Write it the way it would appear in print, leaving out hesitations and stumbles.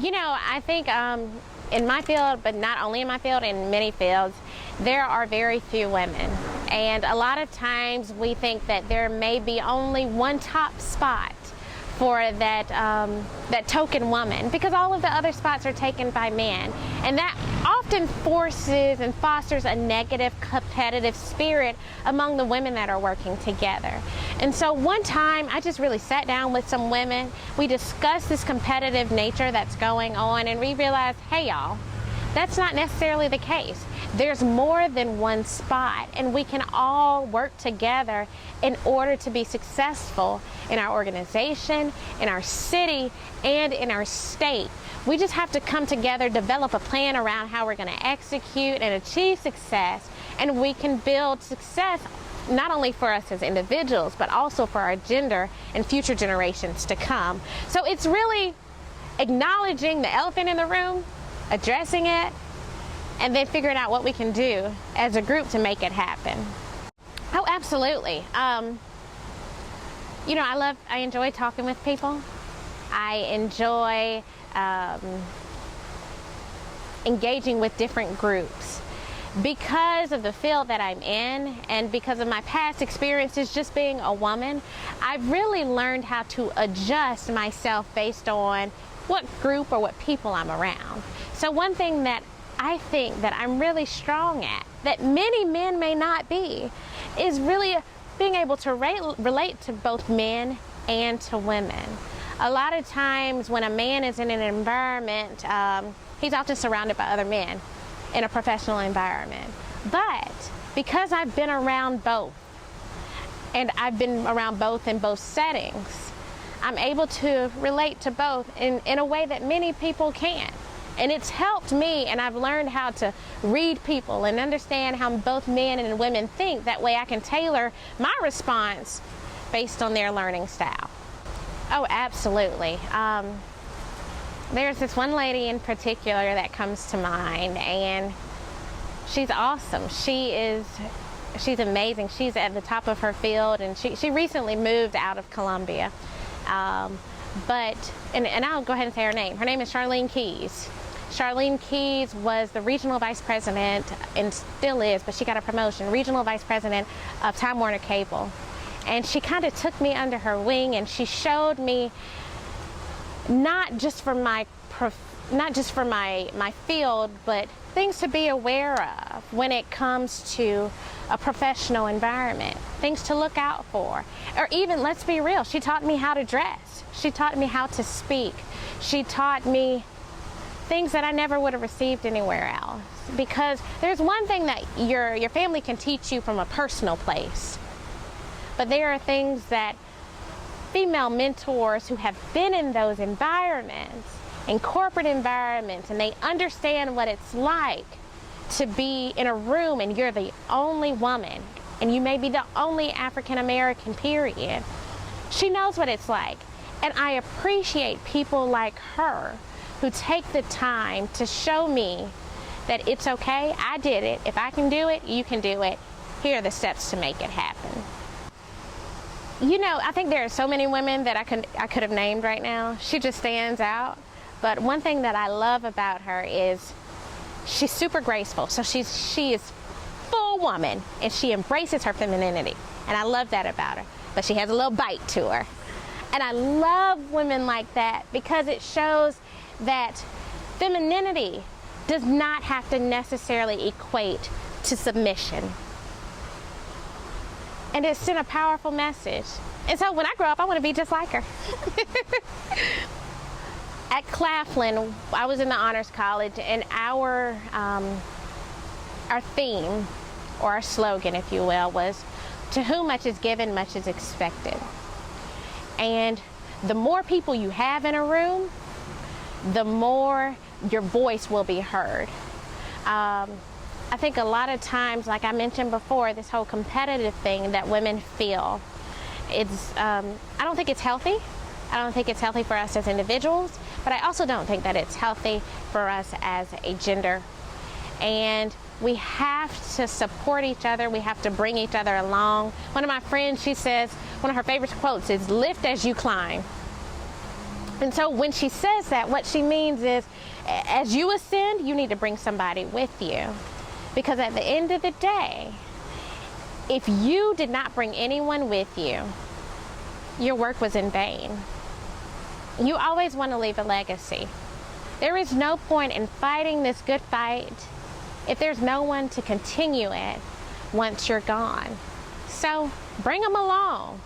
I think in my field, but not only in my field, in many fields, there are very few women. And a lot of times we think that there may be only one top spot for that token woman, because all of the other spots are taken by men. And that often forces and fosters a negative competitive spirit among the women that are working together. And so one time I just really sat down with some women. We discussed this competitive nature that's going on, and we realized, hey y'all, that's not necessarily the case. There's more than one spot, and we can all work together in order to be successful in our organization, in our city, and in our state. We just have to come together, develop a plan around how we're going to execute and achieve success, and we can build success not only for us as individuals, but also for our gender and future generations to come. So it's really acknowledging the elephant in the room, addressing it, and then figuring out what we can do as a group to make it happen. Oh, absolutely. I enjoy talking with people. I enjoy engaging with different groups. Because of the field that I'm in, and because of my past experiences just being a woman, I've really learned how to adjust myself based on what group or what people I'm around. So one thing that I think that I'm really strong at, that many men may not be, is really being able to relate to both men and to women. A lot of times when a man is in an environment, he's often surrounded by other men in a professional environment. But because I've been around both, and I've been around both in both settings, I'm able to relate to both in a way that many people can't. And it's helped me, and I've learned how to read people and understand how both men and women think. That way I can tailor my response based on their learning style. Oh, absolutely. There's this one lady in particular that comes to mind, and she's awesome. She's amazing. She's at the top of her field, and she recently moved out of Columbia. And I'll go ahead and say her name. Her name is Charlene Keys. Charlene Keys was the regional vice president, and still is, but she got a promotion, regional vice president of Time Warner Cable. And she kind of took me under her wing, and she showed me not just for my field, but things to be aware of when it comes to a professional environment, things to look out for. Or even, let's be real, she taught me how to dress. She taught me how to speak. She taught me things that I never would have received anywhere else. Because there's one thing that your family can teach you from a personal place, but there are things that female mentors who have been in those environments, in corporate environments, and they understand what it's like to be in a room and you're the only woman, and you may be the only African American, period. She knows what it's like. And I appreciate people like her who take the time to show me that it's okay, I did it. If I can do it, you can do it. Here are the steps to make it happen. I think there are so many women that I could have named right now. She just stands out. But one thing that I love about her is she's super graceful. So she is full woman, and she embraces her femininity. And I love that about her. But she has a little bite to her. And I love women like that because it shows that femininity does not have to necessarily equate to submission. And it sent a powerful message. And so when I grow up, I want to be just like her. At Claflin, I was in the Honors College, and our theme, or our slogan, if you will, was, "To whom much is given, much is expected." And the more people you have in a room, the more your voice will be heard. I think a lot of times, like I mentioned before, this whole competitive thing that women feel, I don't think it's healthy. I don't think it's healthy for us as individuals, but I also don't think that it's healthy for us as a gender. And we have to support each other. We have to bring each other along. One of my friends, she says, one of her favorite quotes is, "Lift as you climb." And so when she says that, what she means is, as you ascend, you need to bring somebody with you. Because at the end of the day, if you did not bring anyone with you, your work was in vain. You always want to leave a legacy. There is no point in fighting this good fight if there's no one to continue it once you're gone. So bring them along.